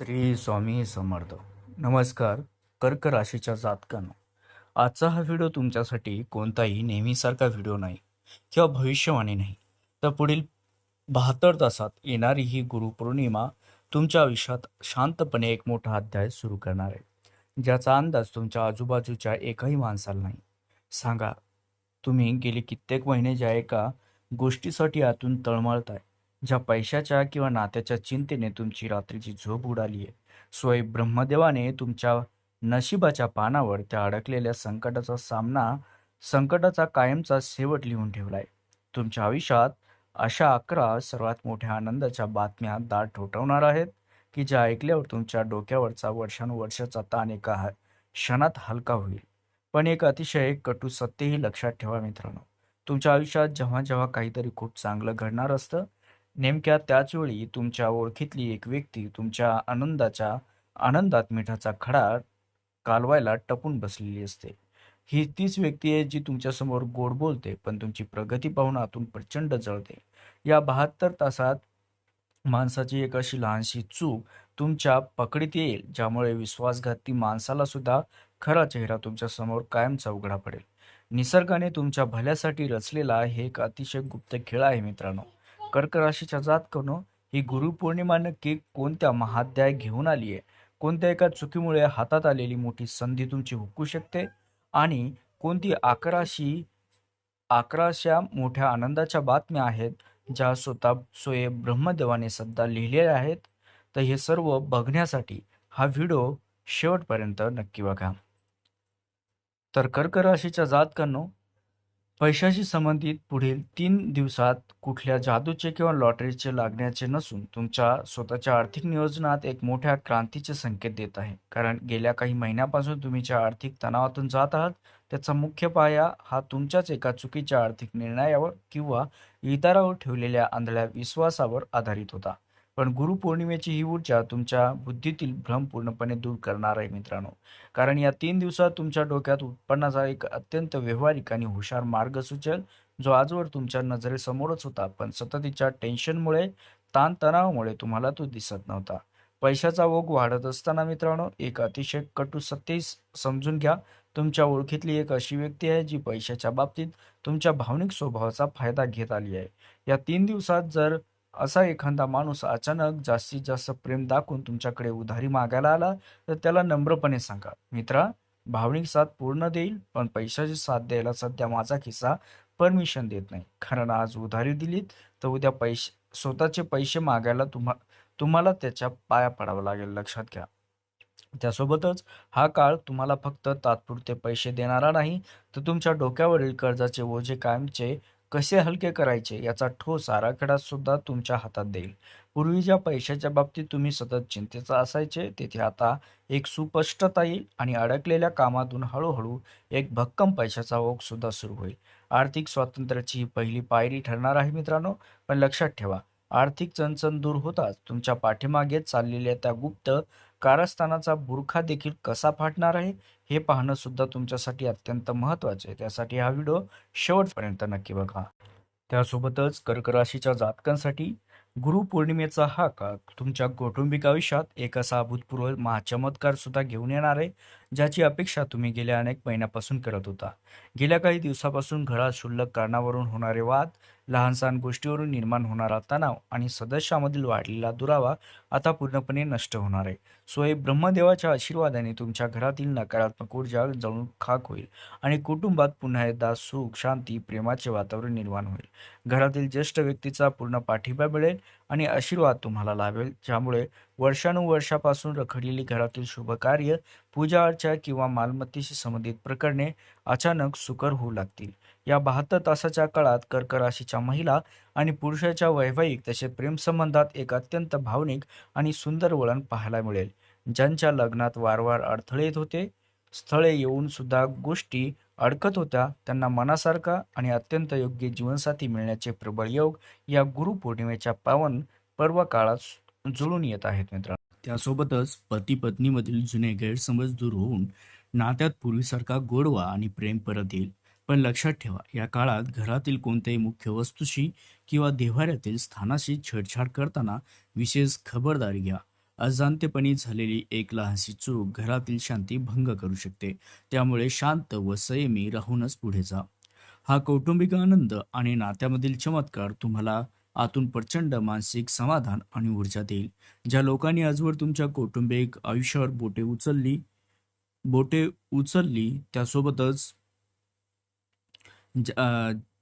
श्री स्वामी समर्थ. नमस्कार. कर्क राशीच्या जातकांनो, आजचा हा व्हिडिओ तुमच्यासाठी कोणताही नेहमीसारखा व्हिडिओ नाही किंवा भविष्यवाणी नाही, तर पुढील 72 तासात येणारी ही गुरुपौर्णिमा तुमच्या आयुष्यात शांतपणे एक मोठा अध्याय सुरू करणार आहे, ज्याचा अंदाज तुमच्या आजूबाजूच्या एकाही माणसाला नाही. सांगा, तुम्ही गेली कित्येक महिने ज्या एका गोष्टीसाठी आतून तळमळताय, ज्या पैशाच्या किंवा नात्याच्या चिंतेने तुमची रात्रीची झोप उडाली आहे, स्वयं ब्रह्मदेवाने तुमच्या नशिबाच्या पानावर त्या अडकलेल्या संकटाचा कायमचा शेवट लिहून ठेवलाय. तुमच्या आयुष्यात अशा 11 सर्वात मोठ्या आनंदाच्या बातम्या दाट ठोठावणार आहेत, की ज्या ऐकल्यावर तुमच्या डोक्यावरचा वर्षानुवर्षाचा ताण एका क्षणात हलका होईल. पण एक अतिशय कटू सत्यही लक्षात ठेवा मित्रांनो. तुमच्या आयुष्यात जेव्हा जेव्हा काहीतरी खूप चांगलं घडणार असतं, नेमक्या त्याच वेळी तुमच्या ओळखीतली एक व्यक्ती तुमच्या आनंदात मिठाचा खडा कालवायला टपून बसलेली असते. ही तीच व्यक्ती आहे जी तुमच्यासमोर गोड बोलते, पण तुमची प्रगती पाहून आतून प्रचंड जळते. या 72 तासात माणसाची एक अशी लहानशी चूक तुमच्या पकडीत येईल, ज्यामुळे विश्वासघाती माणसाला सुद्धा खरा चेहरा तुमच्या समोर कायमचा उघडा पडेल. निसर्गाने तुमच्या भल्यासाठी रचलेला हे एक अतिशय गुप्त खेळ आहे मित्रांनो. कर्क राशीच्या जातकांनो, ही गुरुपौर्णिमा नक्की कोणत्या महाअध्याय घेऊन आली आहे, कोणत्या एका चुकीमुळे हातात आलेली मोठी संधी तुमची हुकू शकते, आणि कोणती 11 मोठ्या आनंदाच्या बातम्या आहेत, ज्या स्वयं ब्रह्मदेवाने सध्या लिहिलेल्या आहेत. तर हे सर्व बघण्यासाठी हा व्हिडिओ शेवटपर्यंत नक्की बघा. तर कर्क राशीच्या जातकांनो, पैशाशी संबंधित पुढील 3 दिवसात कुठल्या जादूचे किंवा लॉटरीचे लागण्याचे नसून तुमच्या स्वतःच्या आर्थिक नियोजनात एक मोठ्या क्रांतीचे संकेत देत आहे. कारण गेल्या काही महिन्यापासून तुम्ही ज्या आर्थिक तणावातून जात आहात, त्याचा मुख्य पाया हा तुमच्याच एका चुकीच्या आर्थिक निर्णयावर किंवा इतरांवर ठेवलेल्या आंधळ्या विश्वासावर आधारित होता. पण गुरुपौर्णिमेची ही ऊर्जा तुमच्या बुद्धीतील भ्रम पूर्णपणे दूर करणार आहे मित्रांनो. कारण या 3 दिवसात तुमच्या डोक्यात उत्पन्नाचा एक अत्यंत व्यावहारिक आणि हुशार मार्ग सुचेल, जो आजवर तुमच्या नजरेसमोरच होता, पण सततच्या टेन्शनमुळे, ताणतणावामुळे तुम्हाला तो दिसत नव्हता. पैशाचा ओघ वाढत असताना मित्रांनो, एक अतिशय कटू सत्य समजून घ्या. तुमच्या ओळखीतली एक अशी व्यक्ती आहे जी पैशाच्या बाबतीत तुमच्या भावनिक स्वभावाचा फायदा घेत आली आहे. या 3 दिवसात जर असा एखादा माणूस अचानक जास्तीत जास्त प्रेम दाखवून तुमच्याकडे उधारी मागायला आला, तर त्याला नम्रपणे सांगा, मित्रा, भावनिक साथ पूर्ण देईल, पण पैशाची साथ द्यायला सध्या माझा खिस्सा परमिशन देत नाही. कारण आज उधारी दिलीत तर उद्या स्वतःचे पैसे मागायला तुम्हाला त्याच्या पाया पडावं लागेल, लक्षात घ्या. त्यासोबतच हा काळ तुम्हाला फक्त तात्पुरते पैसे देणारा नाही, तर तुमच्या डोक्यावरील कर्जाचे ओझे कायमचे कसे हलके करायचे याचा ठोस आराखडा सुद्धा तुमच्या हातात देईल. पूर्वी ज्या पैशाच्या बाबतीत तुम्ही सतत चिंतेचा असायचे, तेथे आता एक सुस्पष्टता येईल आणि अडकलेल्या कामातून हळूहळू एक भक्कम पैशाचा ओघ सुद्धा सुरू होईल. आर्थिक स्वातंत्र्याची ही पहिली पायरी ठरणार आहे मित्रांनो. पण लक्षात ठेवा, आर्थिक चणचण दूर होताच तुमच्या पाठीमागे चाललेल्या त्या गुप्त कारस्थानाचा बुरखा देखील कसा फाटणार आहे, हे पाहणं सुद्धा तुमच्यासाठी अत्यंत महत्त्वाचे आहे. त्यासाठी हा व्हिडिओ शेवटपर्यंत नक्की बघा. त्यासोबतच कर्क राशीच्या जातकांसाठी गुरुपौर्णिमेचा हा काळ तुमच्या कौटुंबिक आयुष्यात एक असा अभूतपूर्व महाचमत्कार सुद्धा घेऊन येणार आहे, ज्याची अपेक्षा तुम्ही गेल्या अनेक महिन्यापासून करत होता. गेल्या काही दिवसापासून घरात क्षुल्लक कारणावरून होणारे वाद, लहानसहान गोष्टीवरून निर्माण होणारा तणाव आणि सदस्यामधील वाढलेला दुरावा आता पूर्णपणे नष्ट होणार आहे. स्वयं ब्रह्मदेवाच्या आशीर्वादाने तुमच्या घरातील नकारात्मक ऊर्जा जळून खाक होईल आणि कुटुंबात पुन्हा एकदा सुख, शांती, प्रेमाचे वातावरण निर्माण होईल. घरातील ज्येष्ठ व्यक्तीचा पूर्ण पाठिंबा मिळेल आणि आशीर्वाद तुम्हाला लाभेल, ज्यामुळे वर्षानुवर्षापासून रखडलेली घरातील शुभकार्य, पूजा-अर्चा किंवा मालमत्तेशी संबंधित प्रकरणे अचानक सुकर होऊ लागतील. या 72 तासाच्या काळात कर्क राशीच्या महिला आणि पुरुषाच्या वैवाहिक तसेच प्रेमसंबंधात एक अत्यंत भावनिक आणि सुंदर वळण पाहायला मिळेल. ज्यांच्या लग्नात वारंवार अडथळे येत होते, स्थळे येऊन सुद्धा गोष्टी अडकत होत्या, त्यांना मनासारखा आणि अत्यंत योग्य जीवनसाथी मिळण्याचे प्रबळ योग या गुरुपौर्णिमेच्या पावन पर्व काळात जुळून येत आहेत मित्रांनो. त्यासोबतच पती पत्नीमधील जुने गैरसमज दूर होऊन नात्यात पूर्वीसारखा गोडवा आणि प्रेम परत येईल. पण लक्षात ठेवा, या काळात घरातील कोणत्याही मुख्य वस्तूशी किंवा देव्हाऱ्यातील स्थानाशी छेडछाड करताना विशेष खबरदारी घ्या. अजाणतेपणी झालेली एक लहानशी चूक घरातील शांती भंग करू शकते. त्यामुळे शांत व संयमी राहूनच पुढे जा. हा कौटुंबिक आनंद आणि नात्यामधील चमत्कार तुम्हाला आतून प्रचंड मानसिक समाधान आणि ऊर्जा देईल. ज्या लोकांनी आजवर तुमच्या कौटुंबिक आयुष्यावर बोटे उचलली त्यासोबतच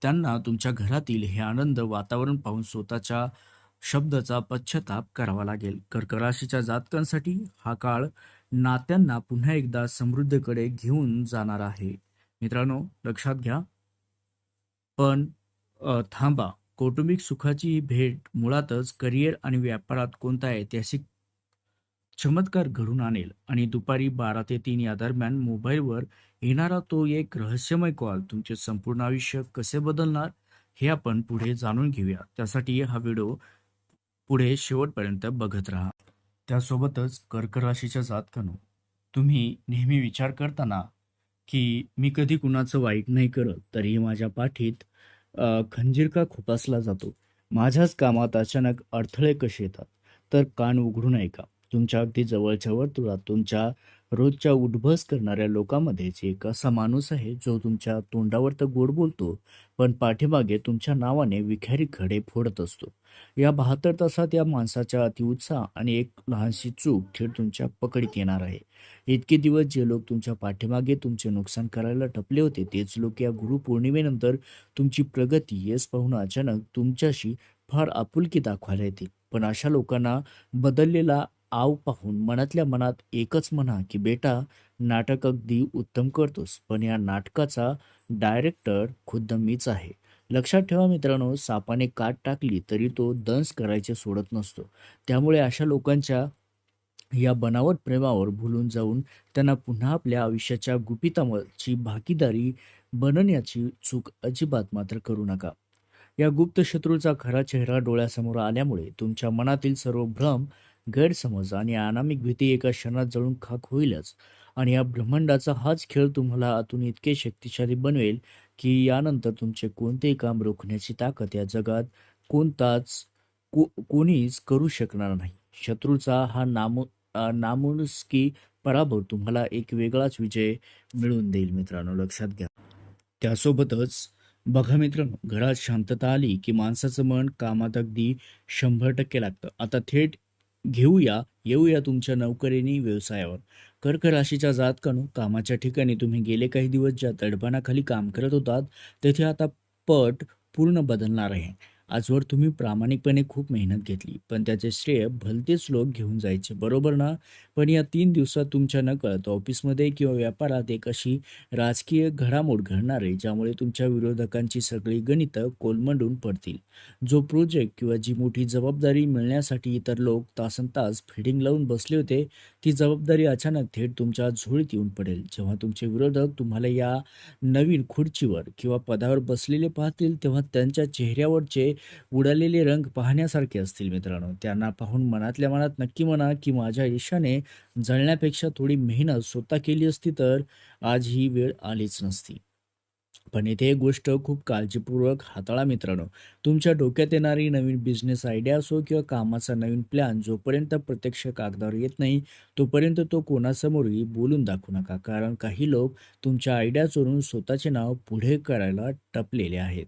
त्यांना तुमच्या घरातील हे आनंद वातावरण पाहून स्वतःच्या शब्दाचा पश्चाताप करावा लागेल. कर्क राशीच्या जातकांसाठी हा काळ नात्यांना पुन्हा एकदा समृद्धीकडे घेऊन जाणार आहे. मित्रांनो, लक्षात घ्या. पण थांबा. कौटुंबिक सुखाची ही भेट मुळातच करिअर आणि व्यापारात कोणता ऐतिहासिक चमत्कार घडून आणेल. आणि दुपारी 12 ते 3 या दरम्यान मोबाईलवर येणारा तो एक रहस्यमय कॉल तुमचे संपूर्ण आयुष्य कसे बदलणार हे आपण पुढे जाणून घेऊया. त्यासाठी हा व्हिडिओ पुढे शेवटपर्यंत बघत राहा. त्यासोबतच कर्क राशीच्या जातकानो, तुम्ही नेहमी विचार करताना की मी कधी कुणाचं वाईट नाही करत, तरीही माझ्या पाठीत खंजीर का खुपसला जातो? माझ्याच कामात अचानक अडथळे कसे येतात? तर कान उघडून ऐका. तुमच्या अगदी जवळच्या वर्तुळात तुमच्या रोजच्या उठबस करणाऱ्या लोकांमध्येच एक असा माणूस आहे जो तुमच्या तोंडावर तर गोड बोलतो, पण पाठीमागे तुमच्या नावाने विखारी खडे फोडत असतो. या 72 तासात या माणसाच्या अतिउत्साह आणि एक लहानशी चूक थेट तुमच्या पकडीत येणार आहे. इतके दिवस जे लोक तुमच्या पाठीमागे तुमचे नुकसान करायला टपले होते, तेच लोक या गुरुपौर्णिमेनंतर तुमची प्रगती यश पाहून अचानक तुमच्याशी फार आपुलकी दाखवायला येतील. पण अशा लोकांना बदललेला आव पाहून मनातल्या मनात एकच म्हणा की बेटा, नाटक अगदी उत्तम करतोस, पण या नाटकाचा डायरेक्टर खुद्द मीच आहे. लक्षात ठेवा मित्रांनो, सापाने कात टाकली तरी तो दंश करायचे सोडत नसतो. त्यामुळे अशा लोकांच्या या बनावट प्रेमावर भुलून जाऊन त्यांना पुन्हा आपल्या आयुष्याच्या गुपिताची भागीदारी बनण्याची चूक अजिबात मात्र करू नका. या गुप्त शत्रूचा खरा चेहरा डोळ्यासमोर आल्यामुळे तुमच्या मनातील सर्व भ्रम, गैरसमज आणि अनामिक भीती एका क्षणात जळून खाक होईलच. आणि या ब्रह्मांडाचा हाच खेळ तुम्हाला आतून इतके शक्तिशाली बनवेल की यानंतर तुमचे कोणतेही काम रोखण्याची ताकद या जगात कोणताच कोणीच करू शकणार नाही. शत्रूचा हा नामुष्की पराभव तुम्हाला एक वेगळाच विजय मिळवून देईल मित्रांनो, लक्षात घ्या. त्यासोबतच बघा मित्रांनो, घरात शांतता आली की माणसाचं मन कामात अगदी 100% लागतं. आता थेट येऊया तुमच्या नोकरीनी व्यवसायावर. कर्क राशीच्या जातकानो, कामाच्या ठिकाणी तुम्ही गेले काही दिवस ज्या तडपानाखाली काम करत होतात, तेथे आता पट पूर्ण बदलणार आहे. आजवर तुम्ही प्रामाणिकपणे खूप मेहनत घेतली, पण त्याचे श्रेय भलतेच लोक घेऊन जायचे, बरोबर ना? पण या 3 दिवसात तुमच्या नकळत ऑफिसमध्ये किंवा व्यापारात एक अशी राजकीय घडामोड घडणार आहे ज्यामुळे तुमच्या विरोधकांची सगळी गणितं कोलमडून पडतील. जो प्रोजेक्ट किंवा जी मोठी जबाबदारी मिळण्यासाठी इतर लोक तासनतास फिडिंग लावून बसले होते, ती जबाबदारी अचानक थेट तुमच्या झोळीत येऊन पडेल. जेव्हा तुमचे विरोधक तुम्हाला या नवीन खुर्चीवर किंवा पदावर बसलेले पाहतील, तेव्हा त्यांच्या चेहऱ्यावरचे उडालेले रंग पाहण्यासारखे असतील मित्रांनो. त्यांना पाहून मनातल्या मनात नक्की म्हणा की माझ्या यशाने जळण्यापेक्षा थोडी मेहनत स्वतः केली असती तर आज ही वेळ आलीच नसती. पण इथे एक गोष्ट खूप काळजीपूर्वक हाताळा मित्रांनो. तुमच्या डोक्यात येणारी नवीन बिझनेस आयडिया असो किंवा कामाचा नवीन प्लॅन जोपर्यंत प्रत्यक्ष कागदावर येत नाही, तोपर्यंत तो कोणासमोरही बोलून दाखवू नका. कारण काही लोक तुमच्या आयडिया चोरून स्वतःचे नाव पुढे करायला टपलेले आहेत.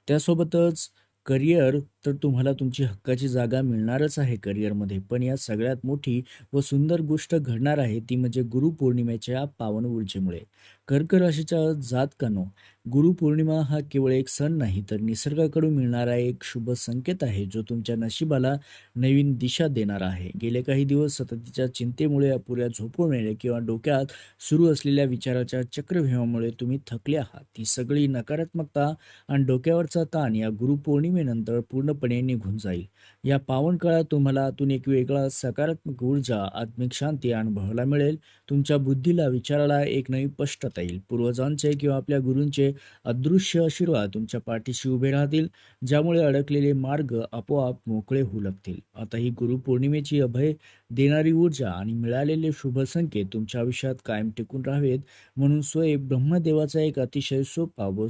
त्यासोबतच करिअर तर तुम्हाला तुमची हक्काची जागा मिळणारच आहे करिअरमध्ये. पण या सगळ्यात मोठी व सुंदर गोष्ट घडणार आहे ती म्हणजे गुरुपौर्णिमेच्या पावन ऊर्जेमुळे. कर्क राशीच्या जातकांनो, गुरुपौर्णिमा हा केवळ एक सण नाही तर निसर्गाकडून मिळणारा एक शुभ संकेत आहे जो तुमच्या नशिबाला नवीन दिशा देणार आहे. गेले काही दिवस सततच्या चिंतेमुळे, अपुऱ्या झोपूमुळे किंवा डोक्यात सुरू असलेल्या विचाराच्या चक्रव्यूहामुळे तुम्ही थकले आहात. ती सगळी नकारात्मकता आणि डोक्यावरचा ताण या गुरुपौर्णिमेनंतर पूर्णपणे निघून जाईल. या पावन काळात तुम्हाला आतून एक वेगळा सकारात्मक ऊर्जा, आत्मिक शांती अनुभवायला मिळेल. तुमच्या बुद्धीला, विचाराला एक नवी स्पष्टता येईल. पूर्वजांचे किंवा आपल्या गुरूंचे अदृश्य आशीर्वाद तुमच्या पाठीशी उभे राहतील, ज्यामुळे अडकलेले मार्ग आपोआप मोकळे होऊ लागतील. आता ही गुरुपौर्णिमेची अभय देणारी ऊर्जा आणि मिळालेले शुभ संकेत तुमच्या आयुष्यात कायम टिकून राहावेत म्हणून स्वयं ब्रह्मदेवाचा एक अतिशय सोपा व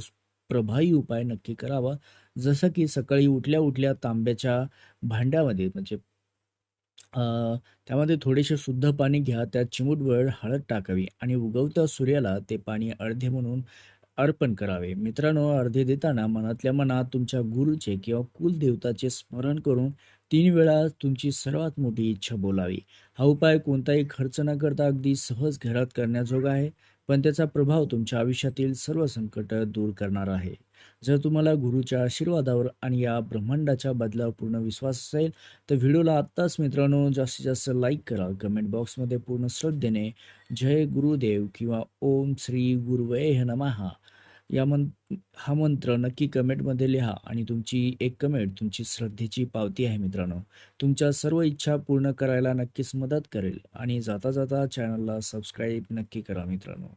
प्रभावी उपाय नक्की करावा. जसं की सकाळी उठल्या उठल्या तांब्याच्या भांड्यामध्ये म्हणजे अ, त्यामध्ये थोडेसे शुद्ध पाणी घ्या, त्यात चिमूटभर हळद टाकावी आणि उगवत्या सूर्याला ते पाणी अर्धे म्हणून अर्पण करावे. मित्रांनो, अर्धे देताना मनातल्या मनात तुमच्या गुरुचे किंवा कुलदेवताचे स्मरण करून 3 वेळा तुमची सर्वात मोठी इच्छा बोलावी. हा उपाय कोणताही खर्च न करता अगदी सहज घरात करण्याजोगा आहे, पण त्याचा प्रभाव तुमच्या आयुष्यातील सर्व संकट दूर करणारा आहे. जर तुम्हाला गुरुच्या आशीर्वादावर आणि या ब्रह्मांडाच्या बदलावर पूर्ण विश्वास असेल, तर व्हिडिओला आत्ताच मित्रांनो जास्तीत जास्त लाईक करा. कमेंट बॉक्समध्ये पूर्ण श्रद्धेने जय गुरुदेव किंवा ओम श्री गुरुवे नमः या हा मंत्र नक्की कमेंटमध्ये लिहा आणि तुमची एक कमेंट तुमची श्रद्धेची पावती आहे मित्रांनो. तुमच्या सर्व इच्छा पूर्ण करायला नक्कीच मदत करेल आणि जाता जाता चॅनलला सबस्क्राईब नक्की करा मित्रांनो.